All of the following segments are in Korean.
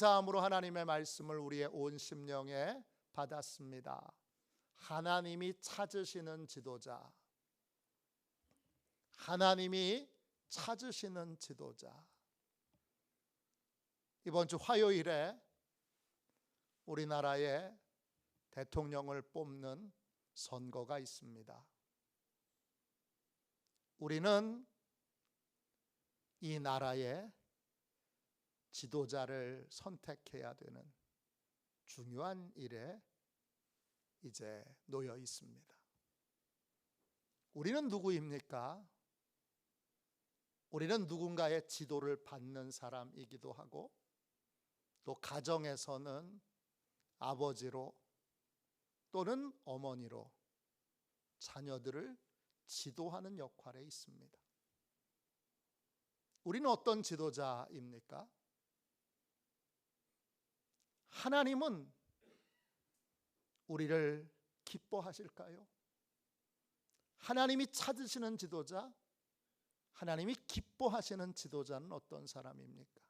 감사함으로 하나님의 말씀을 우리의 온 심령에 받았습니다. 하나님이 찾으시는 지도자, 하나님이 찾으시는 지도자. 이번 주 화요일에 우리나라의 대통령을 뽑는 선거가 있습니다. 우리는 이 나라의 지도자를 선택해야 되는 중요한 일에 이제 놓여 있습니다. 우리는 누구입니까? 우리는 누군가의 지도를 받는 사람이기도 하고, 또 가정에서는 아버지로 또는 어머니로 자녀들을 지도하는 역할에 있습니다. 우리는 어떤 지도자입니까? 하나님은 우리를 기뻐하실까요? 하나님이 찾으시는 지도자, 하나님이 기뻐하시는 지도자는 어떤 사람입니까?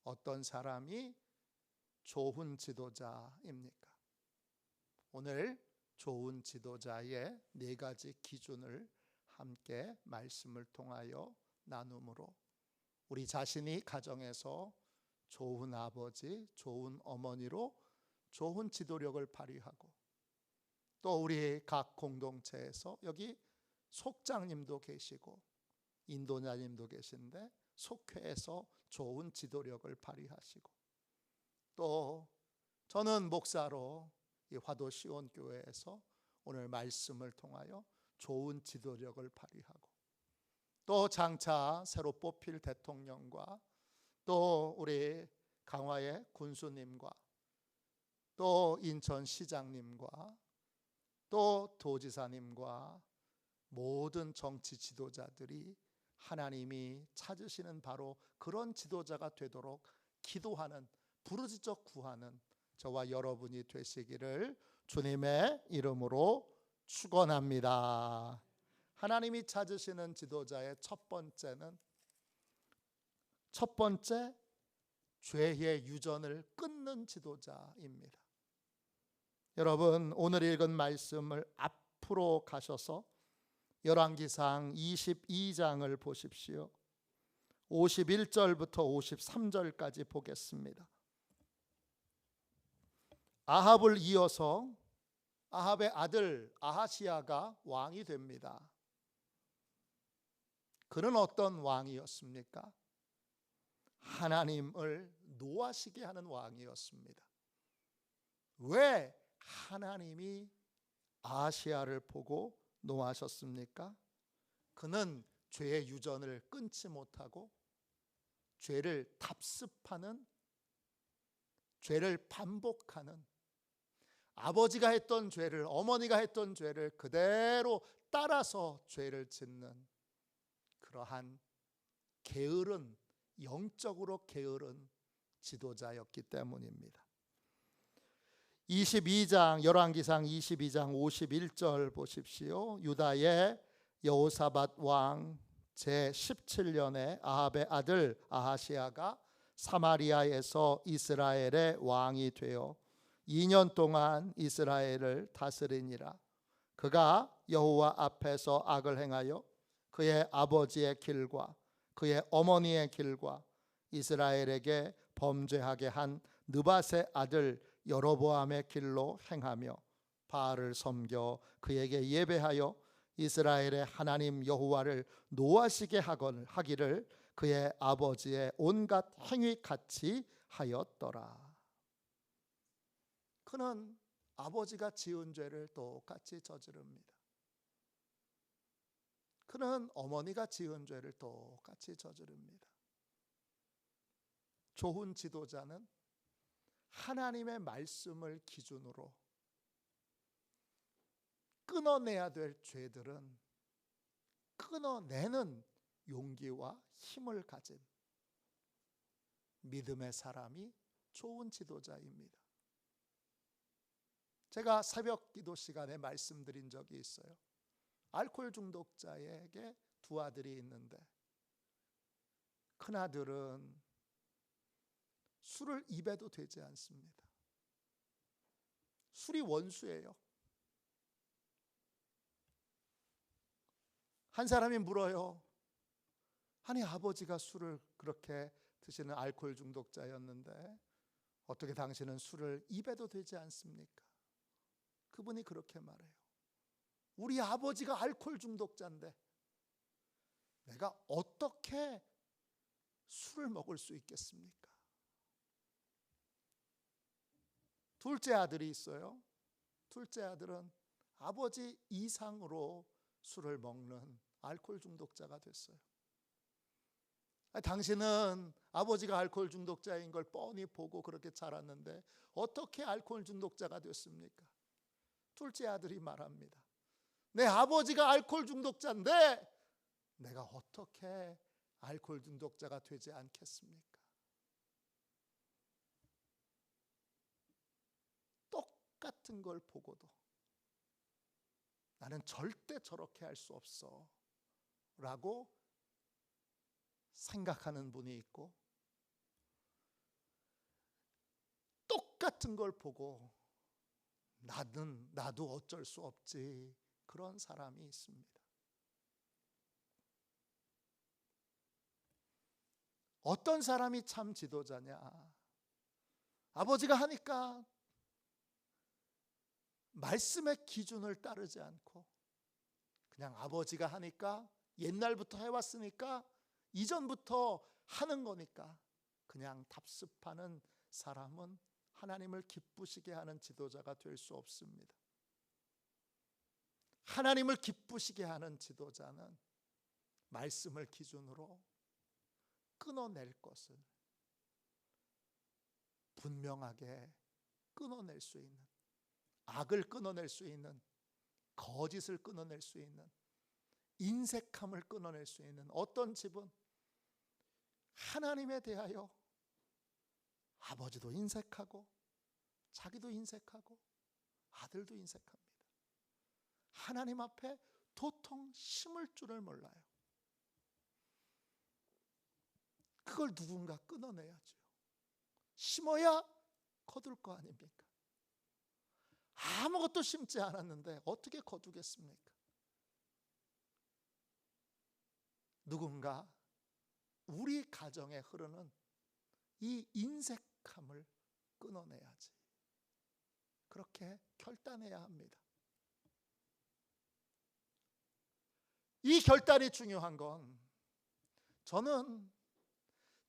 어떤 사람이 좋은 지도자입니까? 오늘 좋은 지도자의 4가지 기준을 함께 말씀을 통하여 나눔으로 우리 자신이 가정에서 좋은 아버지, 좋은 어머니로 좋은 지도력을 발휘하고, 또 우리 각 공동체에서 여기 속장님도 계시고 인도자님도 계신데 속회에서 좋은 지도력을 발휘하시고, 또 저는 목사로 이 화도 시온교회에서 오늘 말씀을 통하여 좋은 지도력을 발휘하고, 또 장차 새로 뽑힐 대통령과 또 우리 강화의 군수님과 또 인천시장님과 또 도지사님과 모든 정치 지도자들이 하나님이 찾으시는 바로 그런 지도자가 되도록 기도하는, 부르짖어 구하는 저와 여러분이 되시기를 주님의 이름으로 축원합니다. 하나님이 찾으시는 지도자의 첫 번째 죄의 유전을 끊는 지도자입니다. 여러분, 오늘 읽은 말씀을 앞으로 가셔서 열왕기상 22장을 보십시오. 51절부터 53절까지 보겠습니다. 아합을 이어서 아합의 아들 아하시야가 왕이 됩니다. 그는 어떤 왕이었습니까? 하나님을 노하시게 하는 왕이었습니다. 왜 하나님이 아하시야를 보고 노하셨습니까? 그는 죄의 유전을 끊지 못하고 죄를 답습하는, 죄를 반복하는, 아버지가 했던 죄를, 어머니가 했던 죄를 그대로 따라서 죄를 짓는 그러한 게으른, 영적으로 게으른 지도자였기 때문입니다. 22장, 열왕기상 22장 51절 보십시오. 유다의 여호사밧 왕 제17년에 아합의 아들 아하시야가 사마리아에서 이스라엘의 왕이 되어 2년 동안 이스라엘을 다스리니라. 그가 여호와 앞에서 악을 행하여 그의 아버지의 길과 그의 어머니의 길과 이스라엘에게 범죄하게 한 느밧의 아들 여로보암의 길로 행하며 바알을 섬겨 그에게 예배하여 이스라엘의 하나님 여호와를 노하시게 하기를 그의 아버지의 온갖 행위 같이 하였더라. 그는 아버지가 지은 죄를 똑같이 저지릅니다. 그는 어머니가 지은 죄를 똑같이 저지릅니다. 좋은 지도자는 하나님의 말씀을 기준으로 끊어내야 될 죄들은 끊어내는 용기와 힘을 가진 믿음의 사람이 좋은 지도자입니다. 제가 새벽 기도 시간에 말씀드린 적이 있어요. 알코올 중독자에게 2 아들이 있는데 큰아들은 술을 입에도 되지 않습니다. 술이 원수예요. 한 사람이 물어요. 아니, 아버지가 술을 그렇게 드시는 알코올 중독자였는데 어떻게 당신은 술을 입에도 되지 않습니까? 그분이 그렇게 말해요. 우리 아버지가 알코올 중독자인데 내가 어떻게 술을 먹을 수 있겠습니까? 둘째 아들이 있어요. 둘째 아들은 아버지 이상으로 술을 먹는 알코올 중독자가 됐어요. 당신은 아버지가 알코올 중독자인 걸 뻔히 보고 그렇게 자랐는데 어떻게 알코올 중독자가 됐습니까? 둘째 아들이 말합니다. 내 아버지가 알코올 중독자인데 내가 어떻게 알코올 중독자가 되지 않겠습니까? 똑같은 걸 보고도 나는 절대 저렇게 할 수 없어 라고 생각하는 분이 있고, 똑같은 걸 보고 나도 어쩔 수 없지, 그런 사람이 있습니다. 어떤 사람이 참 지도자냐? 아버지가 하니까 말씀의 기준을 따르지 않고 그냥 아버지가 하니까, 옛날부터 해왔으니까, 이전부터 하는 거니까 그냥 답습하는 사람은 하나님을 기쁘시게 하는 지도자가 될 수 없습니다. 하나님을 기쁘시게 하는 지도자는 말씀을 기준으로 끊어낼 것을 분명하게 끊어낼 수 있는, 악을 끊어낼 수 있는, 거짓을 끊어낼 수 있는, 인색함을 끊어낼 수 있는, 어떤 집은 하나님에 대하여 아버지도 인색하고 자기도 인색하고 아들도 인색합니다. 하나님 앞에 도통 심을 줄을 몰라요. 그걸 누군가 끊어내야죠. 심어야 거둘 거 아닙니까? 아무것도 심지 않았는데 어떻게 거두겠습니까? 누군가 우리 가정에 흐르는 이 인색함을 끊어내야지, 그렇게 결단해야 합니다. 이 결단이 중요한 건, 저는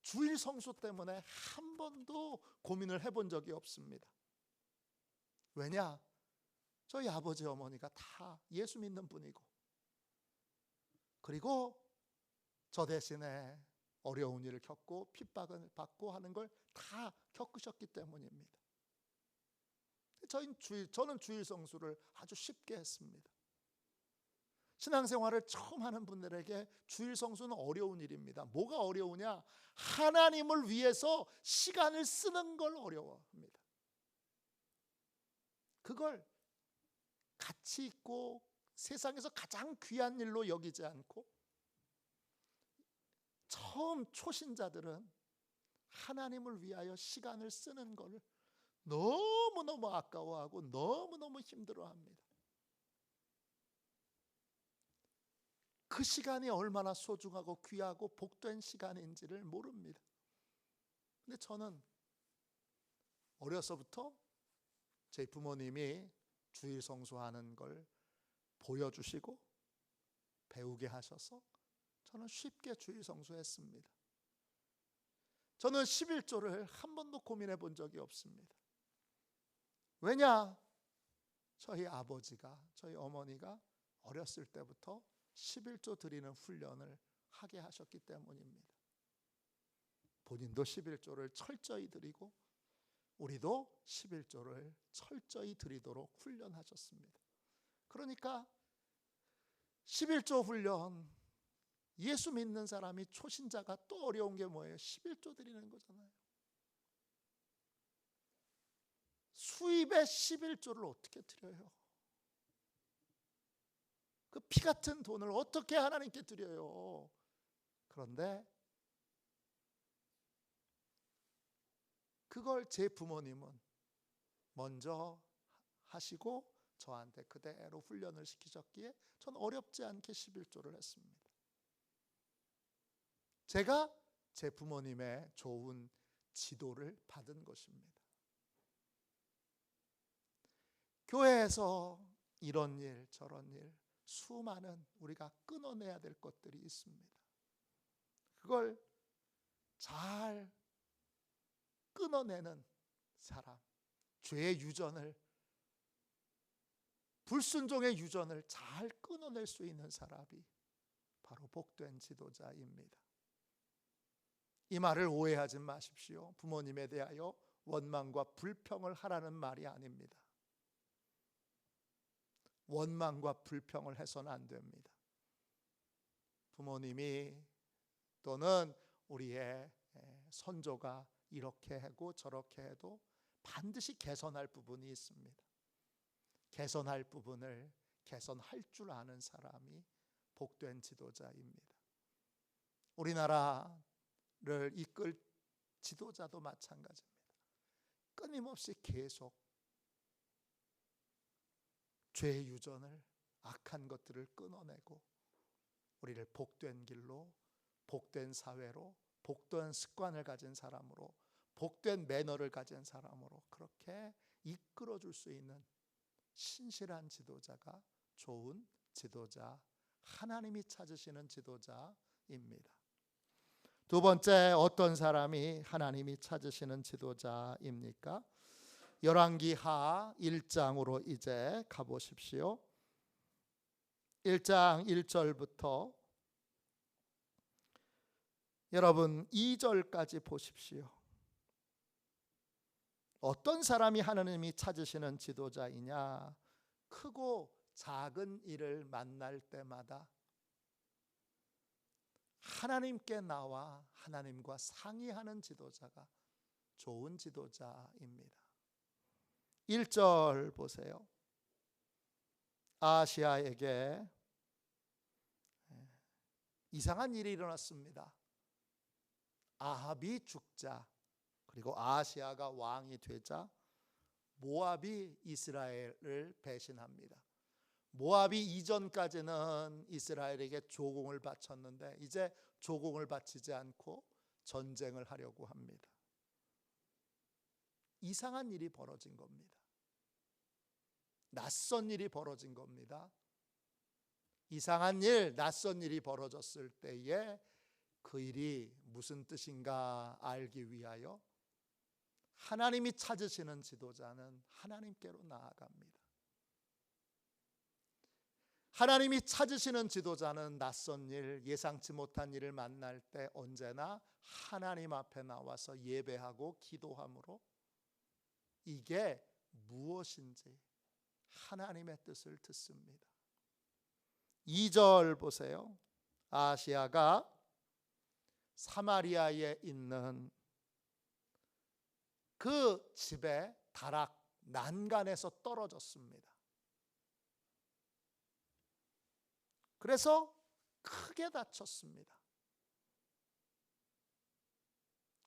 주일 성수 때문에 한 번도 고민을 해본 적이 없습니다. 왜냐? 저희 아버지 어머니가 다 예수 믿는 분이고, 그리고 저 대신에 어려운 일을 겪고 핍박을 받고 하는 걸 다 겪으셨기 때문입니다. 저는 주일 성수를 아주 쉽게 했습니다. 신앙생활을 처음 하는 분들에게 주일 성수는 어려운 일입니다. 뭐가 어려우냐? 하나님을 위해서 시간을 쓰는 걸 어려워합니다. 그걸 가치 있고 세상에서 가장 귀한 일로 여기지 않고, 처음 초신자들은 하나님을 위하여 시간을 쓰는 걸 너무너무 아까워하고 너무너무 힘들어합니다. 그 시간이 얼마나 소중하고 귀하고 복된 시간인지를 모릅니다. 근데 저는 어려서부터 제 부모님이 주일 성수하는 걸 보여주시고 배우게 하셔서 저는 쉽게 주일 성수했습니다. 저는 11조를 한 번도 고민해 본 적이 없습니다. 왜냐? 저희 아버지가, 저희 어머니가 어렸을 때부터 11조 드리는 훈련을 하게 하셨기 때문입니다. 본인도 11조를 철저히 드리고 우리도 11조를 철저히 드리도록 훈련하셨습니다. 그러니까 11조 훈련, 예수 믿는 사람이, 초신자가 또 어려운 게 뭐예요? 11조 드리는 거잖아요. 수입의 11조를 어떻게 드려요? 그 피 같은 돈을 어떻게 하나님께 드려요? 그런데 그걸 제 부모님은 먼저 하시고 저한테 그대로 훈련을 시키셨기에 전 어렵지 않게 11조를 했습니다. 제가 제 부모님의 좋은 지도를 받은 것입니다. 교회에서 이런 일 저런 일 수많은 우리가 끊어내야 될 것들이 있습니다. 그걸 잘 끊어내는 사람, 죄의 유전을, 불순종의 유전을 잘 끊어낼 수 있는 사람이 바로 복된 지도자입니다. 이 말을 오해하지 마십시오. 부모님에 대하여 원망과 불평을 하라는 말이 아닙니다. 원망과 불평을 해서는 안 됩니다. 부모님이 또는 우리의 선조가 이렇게 하고 저렇게 해도 반드시 개선할 부분이 있습니다. 개선할 부분을 개선할 줄 아는 사람이 복된 지도자입니다. 우리나라를 이끌 지도자도 마찬가지입니다. 끊임없이 계속 죄의 유전을, 악한 것들을 끊어내고 우리를 복된 길로, 복된 사회로, 복된 습관을 가진 사람으로, 복된 매너를 가진 사람으로 그렇게 이끌어줄 수 있는 신실한 지도자가 좋은 지도자, 하나님이 찾으시는 지도자입니다. 두 번째, 어떤 사람이 하나님이 찾으시는 지도자입니까? 열왕기하 1장으로 이제 가보십시오. 1장 1절부터 여러분 2절까지 보십시오. 어떤 사람이 하나님이 찾으시는 지도자이냐? 크고 작은 일을 만날 때마다 하나님께 나와 하나님과 상의하는 지도자가 좋은 지도자입니다. 1절 보세요. 아시아에게 이상한 일이 일어났습니다. 아합이 죽자, 그리고 아시아가 왕이 되자 모압이 이스라엘을 배신합니다. 모압이 이전까지는 이스라엘에게 조공을 바쳤는데 이제 조공을 바치지 않고 전쟁을 하려고 합니다. 이상한 일이 벌어진 겁니다. 낯선 일이 벌어진 겁니다. 이상한 일, 낯선 일이 벌어졌을 때에 그 일이 무슨 뜻인가 알기 위하여 하나님이 찾으시는 지도자는 하나님께로 나아갑니다. 하나님이 찾으시는 지도자는 낯선 일, 예상치 못한 일을 만날 때 언제나 하나님 앞에 나와서 예배하고 기도함으로 이게 무엇인지 하나님의 뜻을 듣습니다. 2절 보세요. 아시아가 사마리아에 있는 그 집에 다락 난간에서 떨어졌습니다. 그래서 크게 다쳤습니다.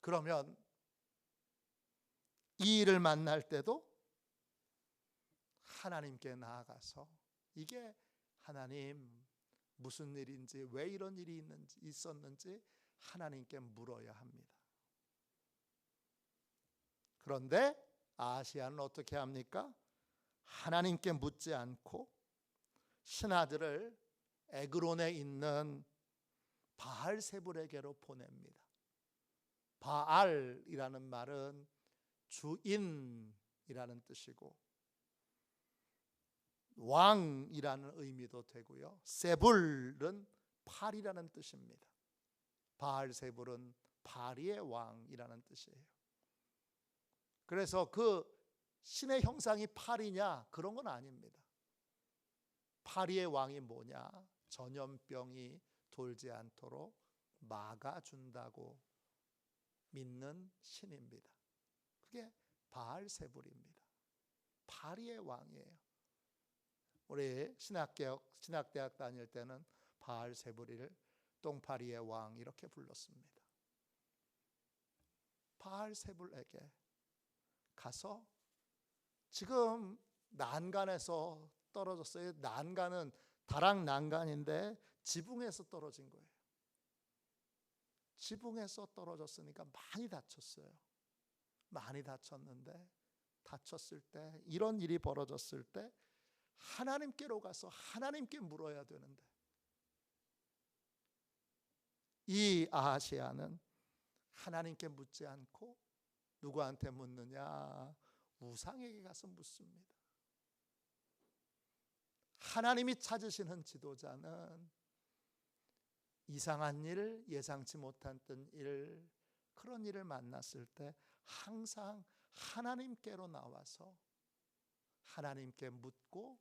그러면 이 일을 만날 때도 하나님께 나아가서 이게 하나님 무슨 일인지, 왜 이런 일이 있었는지 하나님께 물어야 합니다. 그런데 아시아는 어떻게 합니까? 하나님께 묻지 않고 신하들을 에그론에 있는 바알세불에게로 보냅니다. 바알이라는 말은 주인이라는 뜻이고 왕이라는 의미도 되고요. 세불은 팔이라는 뜻입니다. 바알세불은 파리의 왕이라는 뜻이에요. 그래서 그 신의 형상이 팔이냐? 그런 건 아닙니다. 파리의 왕이 뭐냐? 전염병이 돌지 않도록 막아준다고 믿는 신입니다. 그게 바알세불입니다. 파리의 왕이에요. 우리 신학대학 다닐 때는 바알세불이를 똥파리의 왕 이렇게 불렀습니다. 바알세불에게 가서 지금 난간에서 떨어졌어요. 난간은 다락 난간인데 지붕에서 떨어진 거예요. 지붕에서 떨어졌으니까 많이 다쳤어요. 많이 다쳤는데, 다쳤을 때, 이런 일이 벌어졌을 때 하나님께로 가서 하나님께 물어야 되는데, 이 아하시야는 하나님께 묻지 않고 누구한테 묻느냐? 우상에게 가서 묻습니다. 하나님이 찾으시는 지도자는 이상한 일, 예상치 못했던 일, 그런 일을 만났을 때 항상 하나님께로 나와서 하나님께 묻고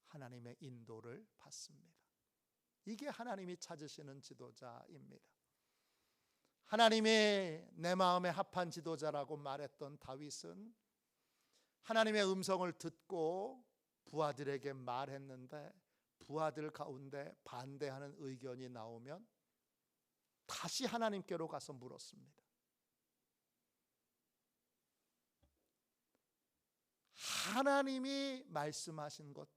하나님의 인도를 받습니다. 이게 하나님이 찾으시는 지도자입니다. 하나님이 내 마음에 합한 지도자라고 말했던 다윗은 하나님의 음성을 듣고 부하들에게 말했는데, 부하들 가운데 반대하는 의견이 나오면 다시 하나님께로 가서 물었습니다. 하나님이 말씀하신 것,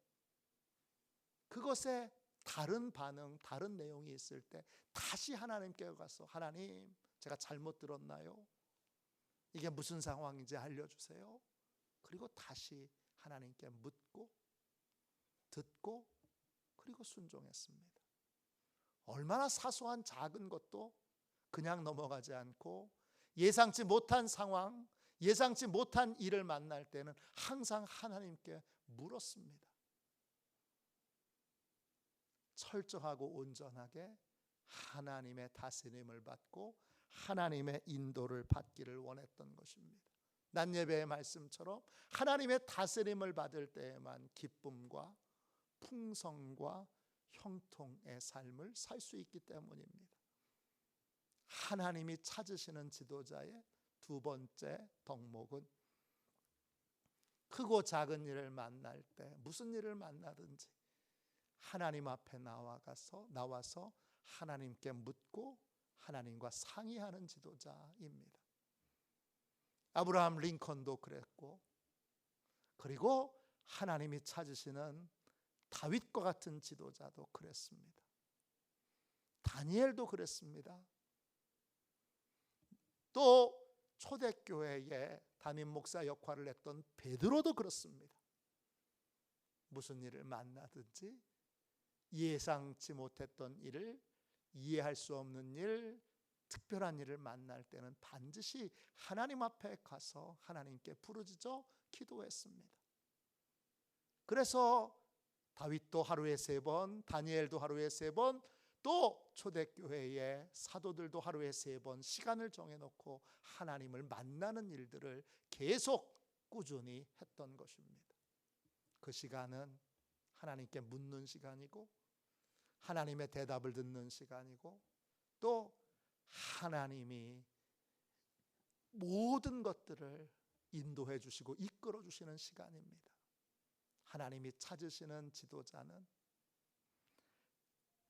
그것에 다른 반응, 다른 내용이 있을 때 다시 하나님께 가서, 하나님, 제가 잘못 들었나요? 이게 무슨 상황인지 알려주세요. 그리고 다시 하나님께 묻고 듣고 그리고 순종했습니다. 얼마나 사소한 작은 것도 그냥 넘어가지 않고 예상치 못한 상황, 예상치 못한 일을 만날 때는 항상 하나님께 물었습니다. 철저하고 온전하게 하나님의 다스림을 받고 하나님의 인도를 받기를 원했던 것입니다. 낮예배의 말씀처럼 하나님의 다스림을 받을 때에만 기쁨과 풍성과 형통의 삶을 살 수 있기 때문입니다. 하나님이 찾으시는 지도자의 두 번째 덕목은 크고 작은 일을 만날 때, 무슨 일을 만나든지 하나님 앞에 나와서 하나님께 묻고 하나님과 상의하는 지도자입니다. 아브라함 링컨도 그랬고, 그리고 하나님이 찾으시는 다윗과 같은 지도자도 그랬습니다. 다니엘도 그랬습니다. 또 초대교회의 담임 목사 역할을 했던 베드로도 그렇습니다. 무슨 일을 만나든지 예상치 못했던 일을, 이해할 수 없는 일, 특별한 일을 만날 때는 반드시 하나님 앞에 가서 하나님께 부르짖어 기도했습니다. 그래서 다윗도 하루에 3번, 다니엘도 하루에 3번, 또 초대교회의 사도들도 하루에 3번 시간을 정해놓고 하나님을 만나는 일들을 계속 꾸준히 했던 것입니다. 그 시간은 하나님께 묻는 시간이고 하나님의 대답을 듣는 시간이고 또 하나님이 모든 것들을 인도해 주시고 이끌어 주시는 시간입니다. 하나님이 찾으시는 지도자는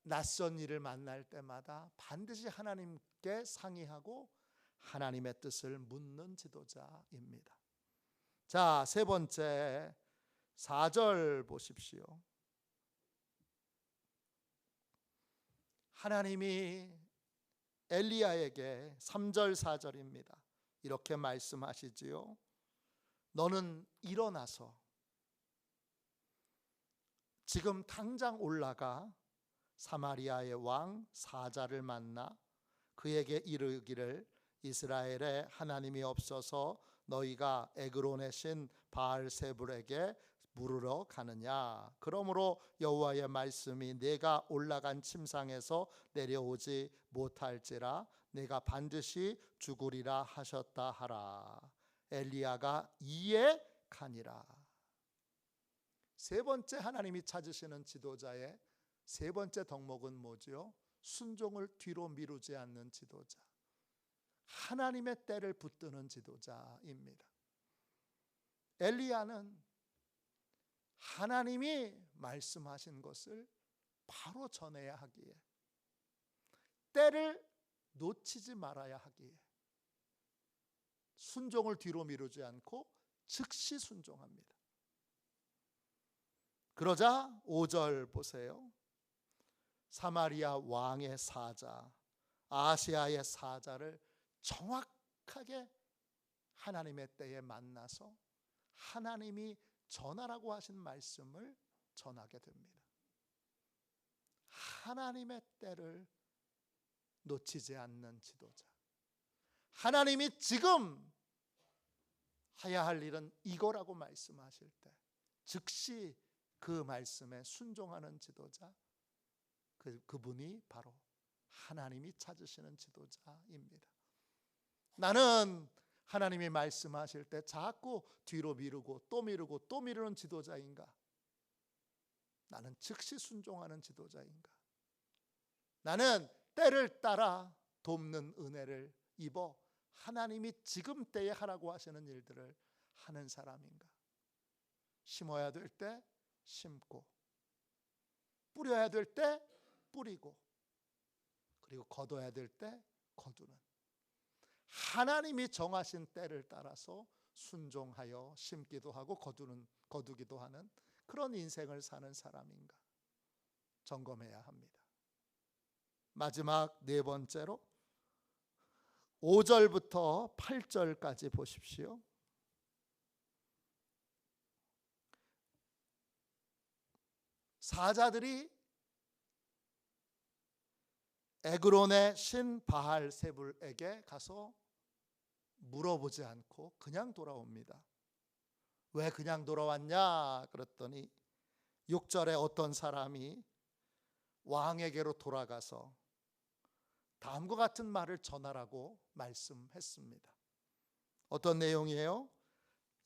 낯선 일을 만날 때마다 반드시 하나님께 상의하고 하나님의 뜻을 묻는 지도자입니다. 자, 세 번째 4절 보십시오. 하나님이 엘리야에게 3절 4절입니다. 이렇게 말씀하시지요. 너는 일어나서 지금 당장 올라가 사마리아의 왕 사자를 만나 그에게 이르기를 이스라엘에 하나님이 없어서 너희가 에그론의 신 바알세불에게 물으러 가느냐. 그러므로 여호와의 말씀이 내가 올라간 침상에서 내려오지 못할지라 내가 반드시 죽으리라 하셨다 하라. 엘리야가 이에 가니라. 세 번째 하나님이 찾으시는 지도자의 세 번째 덕목은 뭐지요? 순종을 뒤로 미루지 않는 지도자, 하나님의 때를 붙드는 지도자입니다. 엘리야는 하나님이 말씀하신 것을 바로 전해야 하기에, 때를 놓치지 말아야 하기에 순종을 뒤로 미루지 않고 즉시 순종합니다. 그러자 5절 보세요. 사마리아 왕의 사자, 아시아의 사자를 정확하게 하나님의 때에 만나서 하나님이 전하라고 하신 말씀을 전하게 됩니다. 하나님의 때를 놓치지 않는 지도자, 하나님이 지금 해야 할 일은 이거라고 말씀하실 때 즉시 그 말씀에 순종하는 지도자, 그분이 바로 하나님이 찾으시는 지도자입니다. 나는 하나님이 말씀하실 때 자꾸 뒤로 미루고 또 미루고 또 미루는 지도자인가? 나는 즉시 순종하는 지도자인가? 나는 때를 따라 돕는 은혜를 입어 하나님이 지금 때에 하라고 하시는 일들을 하는 사람인가? 심어야 될 때 심고, 뿌려야 될 때 뿌리고, 그리고 거둬야 될 때 거두는, 하나님이 정하신 때를 따라서 순종하여 심기도 하고 거두기도 하는 그런 인생을 사는 사람인가 점검해야 합니다. 마지막 네 번째로 5절부터 8절까지 보십시오. 사자들이 에그론의 신 바알세불에게 가서 물어보지 않고 그냥 돌아옵니다. 왜 그냥 돌아왔냐 그랬더니 6절에 어떤 사람이 왕에게로 돌아가서 다음과 같은 말을 전하라고 말씀했습니다. 어떤 내용이에요?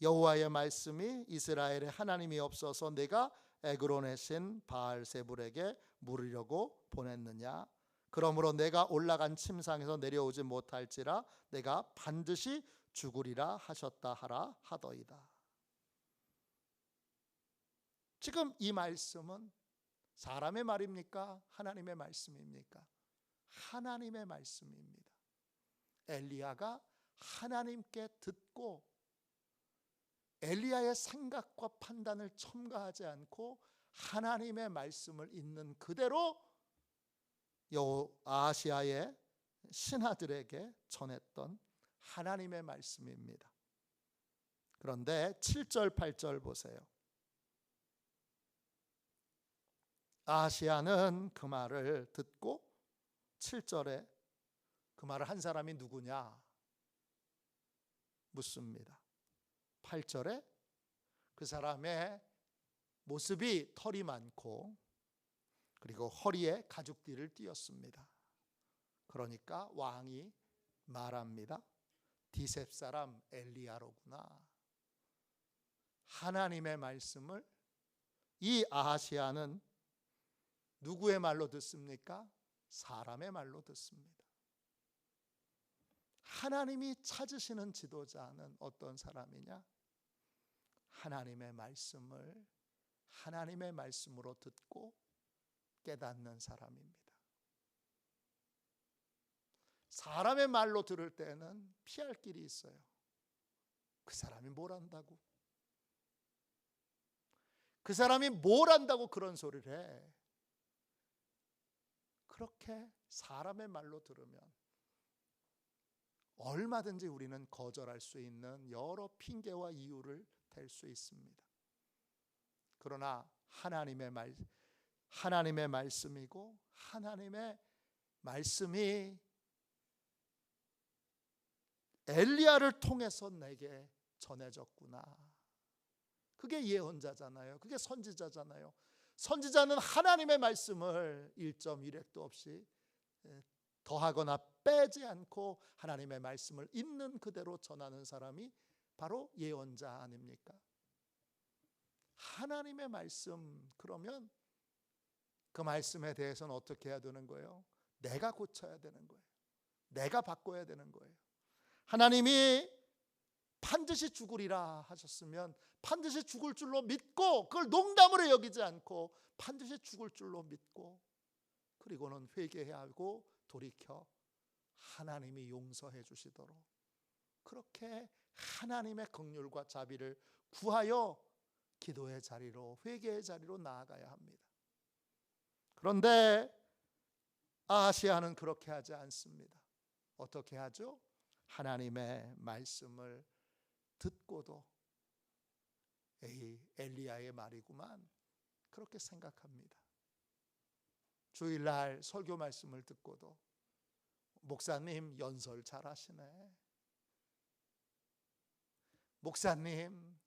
여호와의 말씀이 이스라엘의 하나님이 없어서 내가 에그론의 신 바알세불에게 물으려고 보냈느냐? 그러므로 내가 올라간 침상에서 내려오지 못할지라 내가 반드시 죽으리라 하셨다 하라 하더이다. 지금 이 말씀은 사람의 말입니까? 하나님의 말씀입니까? 하나님의 말씀입니다. 엘리야가 하나님께 듣고 엘리야의 생각과 판단을 첨가하지 않고 하나님의 말씀을 있는 그대로 아시아의 신하들에게 전했던 하나님의 말씀입니다. 그런데 7절 8절 보세요. 아시아는 그 말을 듣고 7절에 그 말을 한 사람이 누구냐 묻습니다. 8절에 그 사람의 모습이 털이 많고 그리고 허리에 가죽띠를 띠었습니다. 그러니까 왕이 말합니다. 디셉 사람 엘리야로구나. 하나님의 말씀을 이 아하시아는 누구의 말로 듣습니까? 사람의 말로 듣습니다. 하나님이 찾으시는 지도자는 어떤 사람이냐? 하나님의 말씀을 하나님의 말씀으로 듣고 깨닫는 사람입니다. 사람의 말로 들을 때는 피할 길이 있어요. 그 사람이 뭘 안다고? 그 사람이 뭘 안다고 그런 소리를 해? 그렇게 사람의 말로 들으면 얼마든지 우리는 거절할 수 있는 여러 핑계와 이유를 댈 수 있습니다. 그러나 하나님의 말씀이고 하나님의 말씀이 엘리야를 통해서 내게 전해졌구나. 그게 예언자잖아요. 그게 선지자잖아요. 선지자는 하나님의 말씀을 1.1획도 없이 더하거나 빼지 않고 하나님의 말씀을 있는 그대로 전하는 사람이 바로 예언자 아닙니까? 하나님의 말씀, 그러면 그 말씀에 대해서는 어떻게 해야 되는 거예요? 내가 고쳐야 되는 거예요. 내가 바꿔야 되는 거예요. 하나님이 반드시 죽으리라 하셨으면 반드시 죽을 줄로 믿고 그걸 농담으로 여기지 않고 반드시 죽을 줄로 믿고 그리고는 회개해야 하고 돌이켜 하나님이 용서해 주시도록 그렇게 하나님의 긍휼과 자비를 구하여 기도의 자리로, 회개의 자리로 나아가야 합니다. 그런데 아하시야는 그렇게 하지 않습니다. 어떻게 하죠? 하나님의 말씀을 듣고도 엘리야의 말이구만, 그렇게 생각합니다. 주일날 설교 말씀을 듣고도 목사님 연설 잘하시네, 목사님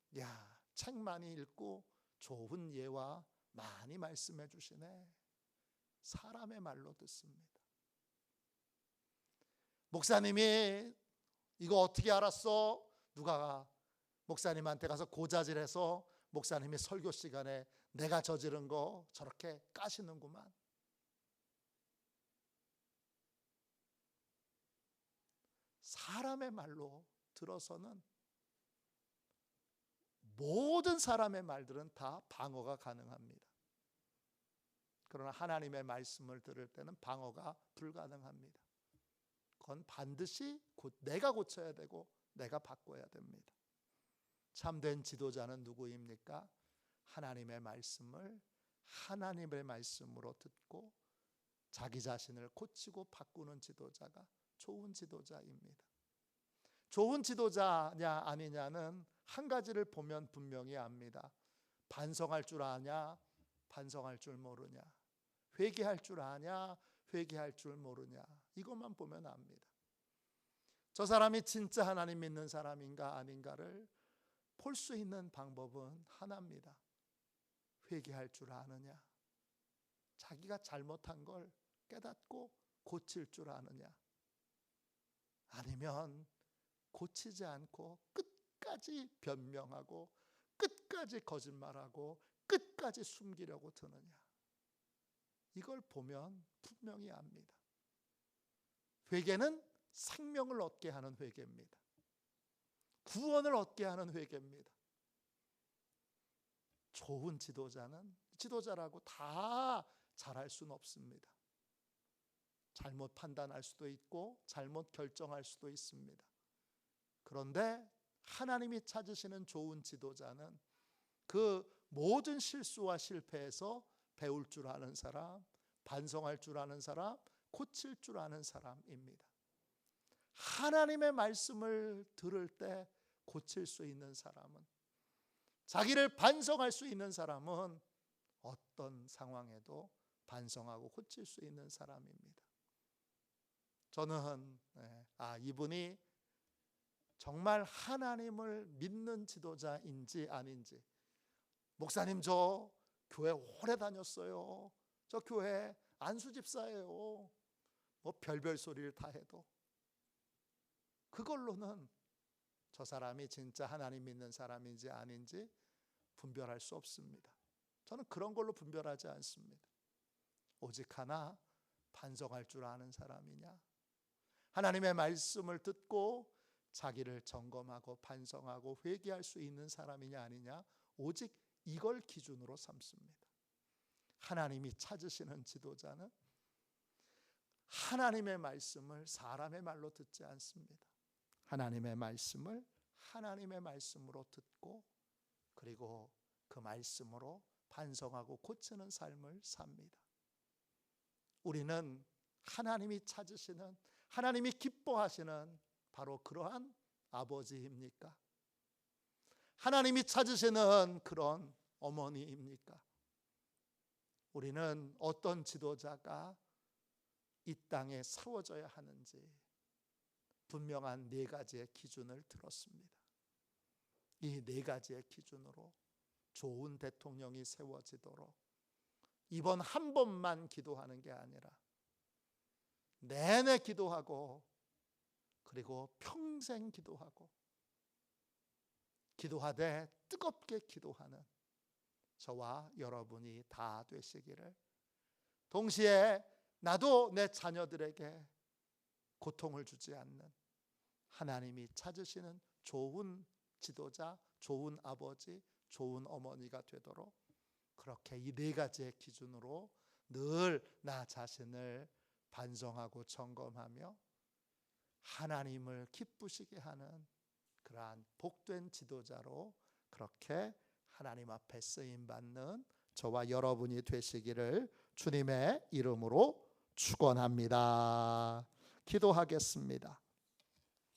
책 많이 읽고 좋은 예와 많이 말씀해 주시네, 사람의 말로 듣습니다. 목사님이 이거 어떻게 알았어? 누가 목사님한테 가서 고자질해서 목사님이 설교 시간에 내가 저지른 거 저렇게 까시는구만. 사람의 말로 들어서는 모든 사람의 말들은 다 방어가 가능합니다. 그러나 하나님의 말씀을 들을 때는 방어가 불가능합니다. 그건 반드시 내가 고쳐야 되고 내가 바꿔야 됩니다. 참된 지도자는 누구입니까? 하나님의 말씀을 하나님의 말씀으로 듣고 자기 자신을 고치고 바꾸는 지도자가 좋은 지도자입니다. 좋은 지도자냐 아니냐는 한 가지를 보면 분명히 압니다. 반성할 줄 아냐, 반성할 줄 모르냐, 회개할 줄 아냐, 회개할 줄 모르냐, 이것만 보면 압니다. 저 사람이 진짜 하나님 믿는 사람인가 아닌가를 볼 수 있는 방법은 하나입니다. 회개할 줄 아느냐, 자기가 잘못한 걸 깨닫고 고칠 줄 아느냐, 아니면 고치지 않고 끝까지 변명하고 끝까지 거짓말하고 끝까지 숨기려고 드느냐, 이걸 보면 분명히 압니다. 회개는 생명을 얻게 하는 회개입니다. 구원을 얻게 하는 회개입니다. 좋은 지도자라고 다 잘할 수는 없습니다. 잘못 판단할 수도 있고 잘못 결정할 수도 있습니다. 그런데 하나님이 찾으시는 좋은 지도자는 그 모든 실수와 실패에서 배울 줄 아는 사람, 반성할 줄 아는 사람, 고칠 줄 아는 사람입니다. 하나님의 말씀을 들을 때 고칠 수 있는 사람은, 자기를 반성할 수 있는 사람은 어떤 상황에도 반성하고 고칠 수 있는 사람입니다. 저는 이분이 정말 하나님을 믿는 지도자인지 아닌지, 목사님 저 교회 오래 다녔어요, 저 교회 안수집사예요, 뭐 별별 소리를 다 해도 그걸로는 저 사람이 진짜 하나님 믿는 사람인지 아닌지 분별할 수 없습니다. 저는 그런 걸로 분별하지 않습니다. 오직 하나, 반성할 줄 아는 사람이냐, 하나님의 말씀을 듣고 자기를 점검하고 반성하고 회개할 수 있는 사람이냐 아니냐, 오직 이걸 기준으로 삼습니다. 하나님이 찾으시는 지도자는 하나님의 말씀을 사람의 말로 듣지 않습니다. 하나님의 말씀을 하나님의 말씀으로 듣고 그리고 그 말씀으로 반성하고 고치는 삶을 삽니다. 우리는 하나님이 찾으시는, 하나님이 기뻐하시는 바로 그러한 아버지입니까? 하나님이 찾으시는 그런 어머니입니까? 우리는 어떤 지도자가 이 땅에 세워져야 하는지 분명한 네 가지의 기준을 들었습니다. 이 네 가지의 기준으로 좋은 대통령이 세워지도록 이번 한 번만 기도하는 게 아니라 내내 기도하고 그리고 평생 기도하고 기도하되 뜨겁게 기도하는 저와 여러분이 다 되시기를, 동시에 나도 내 자녀들에게 고통을 주지 않는 하나님이 찾으시는 좋은 지도자, 좋은 아버지, 좋은 어머니가 되도록 그렇게 이 네 가지의 기준으로 늘 나 자신을 반성하고 점검하며 하나님을 기쁘시게 하는 그러한 복된 지도자로 그렇게 하나님 앞에 쓰임 받는 저와 여러분이 되시기를 주님의 이름으로 축원합니다. 기도하겠습니다.